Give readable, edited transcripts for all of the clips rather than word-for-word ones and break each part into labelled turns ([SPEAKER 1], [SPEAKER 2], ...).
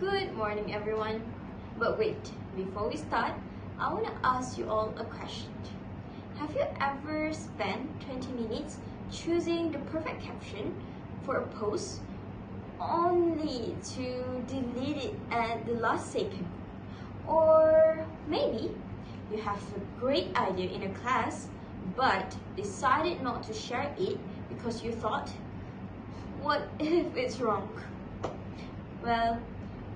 [SPEAKER 1] Good morning, everyone. But wait, before we start, I want to ask you all a question. Have you ever spent 20 minutes choosing the perfect caption for a post only to delete it at the last second? Or maybe you have a great idea in a class but decided not to share it because you thought, what if it's wrong? Well,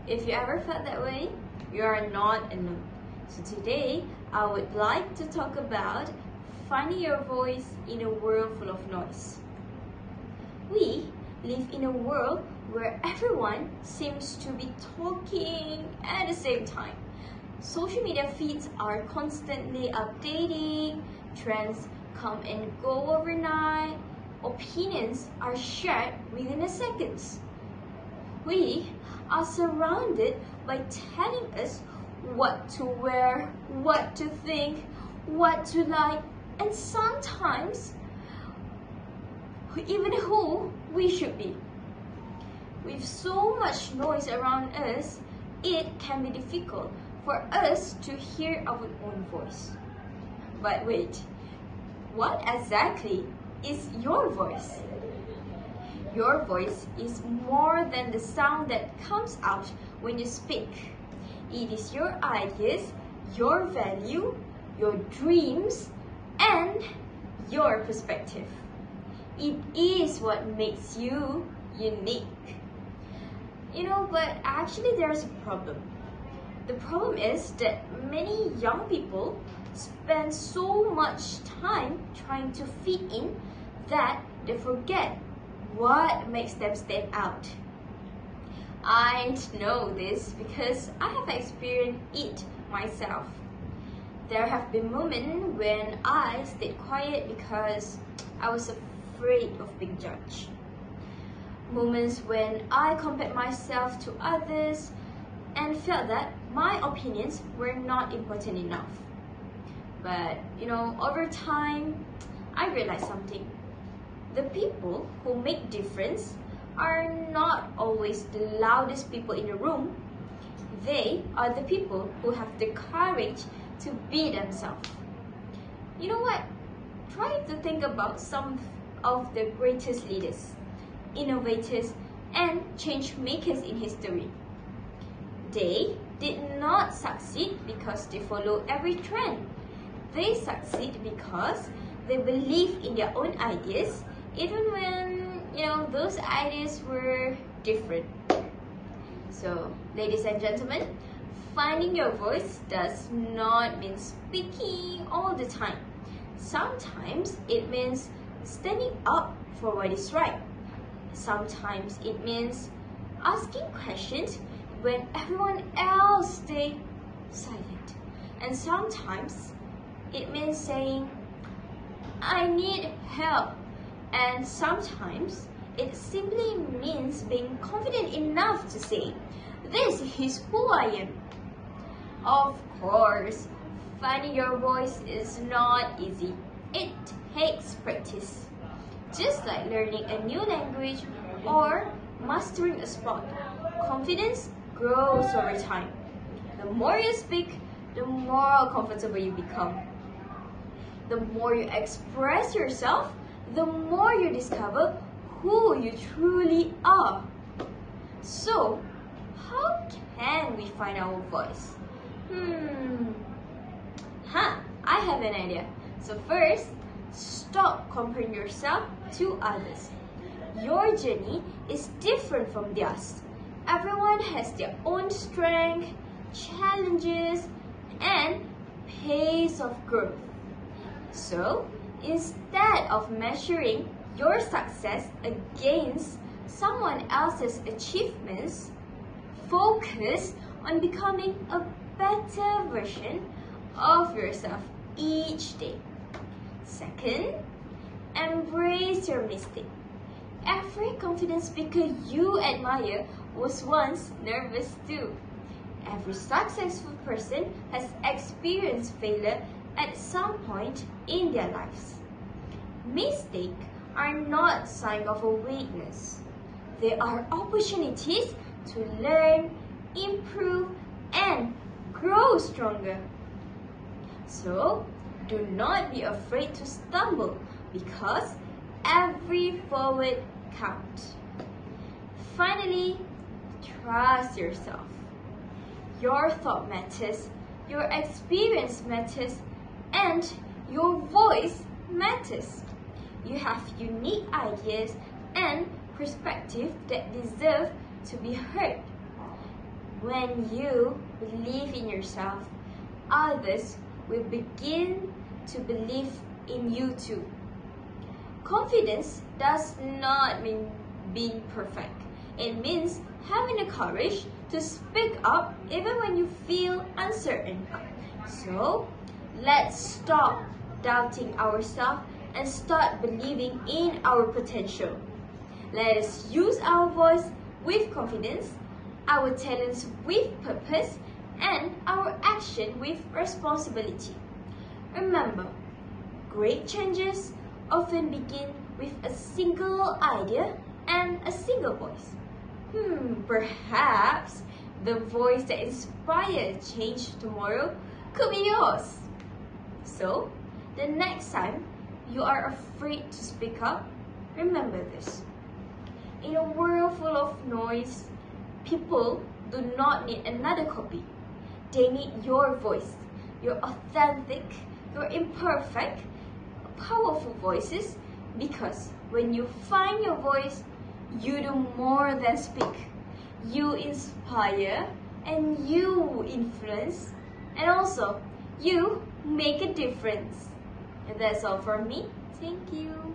[SPEAKER 1] if you ever felt that way, you are not alone. So today, I would like to talk about finding your voice in a world full of noise. We live in a world where everyone seems to be talking at the same time. Social media feeds are constantly updating, trends come and go overnight, opinions are shared within a second. We are surrounded by telling us what to wear, what to think, what to like, and sometimes even who we should be. With so much noise around us, it can be difficult for us to hear our own voice. But wait, what exactly is your voice? Your voice is more than the sound that comes out when you speak. It is your ideas, your value, your dreams, and your perspective. It is what makes you unique. But actually there's a problem. The problem is that many young people spend so much time trying to fit in that they forget what makes them stand out. I know this because I have experienced it myself. There have been moments when I stayed quiet because I was afraid of being judged. Moments when I compared myself to others and felt that my opinions were not important enough. But over time, I realized something. The people who make difference are not always the loudest people in the room. They are the people who have the courage to be themselves. You know what? Try to think about some of the greatest leaders, innovators, and change makers in history. They did not succeed because they followed every trend. They succeed because they believe in their own ideas, even when those ideas were different. So, ladies and gentlemen, finding your voice does not mean speaking all the time. Sometimes it means standing up for what is right. Sometimes it means asking questions when everyone else stays silent. And sometimes it means saying, I need help. And sometimes it simply means being confident enough to say, this is who I am. Of course, finding your voice is not easy. It takes practice. Just like learning a new language or mastering a sport, confidence grows over time. The more you speak, the more comfortable you become. The more you express yourself, the more you discover who you truly are. So, how can we find our voice? I have an idea. So first, stop comparing yourself to others. Your journey is different from theirs. Everyone has their own strength, challenges, and pace of growth. So, instead of measuring your success against someone else's achievements, focus on becoming a better version of yourself each day. Second, embrace your mistake. Every confident speaker you admire was once nervous too. Every successful person has experienced failure at some point in their lives. Mistakes are not signs of a weakness. They are opportunities to learn improve, and grow stronger. So, do not be afraid to stumble because every forward counts. Finally, trust yourself. Your thought matters, your experience matters, and your voice matters. You have unique ideas and perspectives that deserve to be heard. When you believe in yourself, others will begin to believe in you too. Confidence does not mean being perfect. It means having the courage to speak up even when you feel uncertain. So, let's stop doubting ourselves and start believing in our potential. Let us use our voice with confidence, our talents with purpose, and our action with responsibility. Remember, great changes often begin with a single idea and a single voice. Perhaps the voice that inspires change tomorrow could be yours. So, the next time you are afraid to speak up, remember this. In a world full of noise, people do not need another copy. They need your voice, your authentic, your imperfect, powerful voices, because when you find your voice, you do more than speak. You inspire and you influence, and also you make a difference. And that's all from me. Thank you.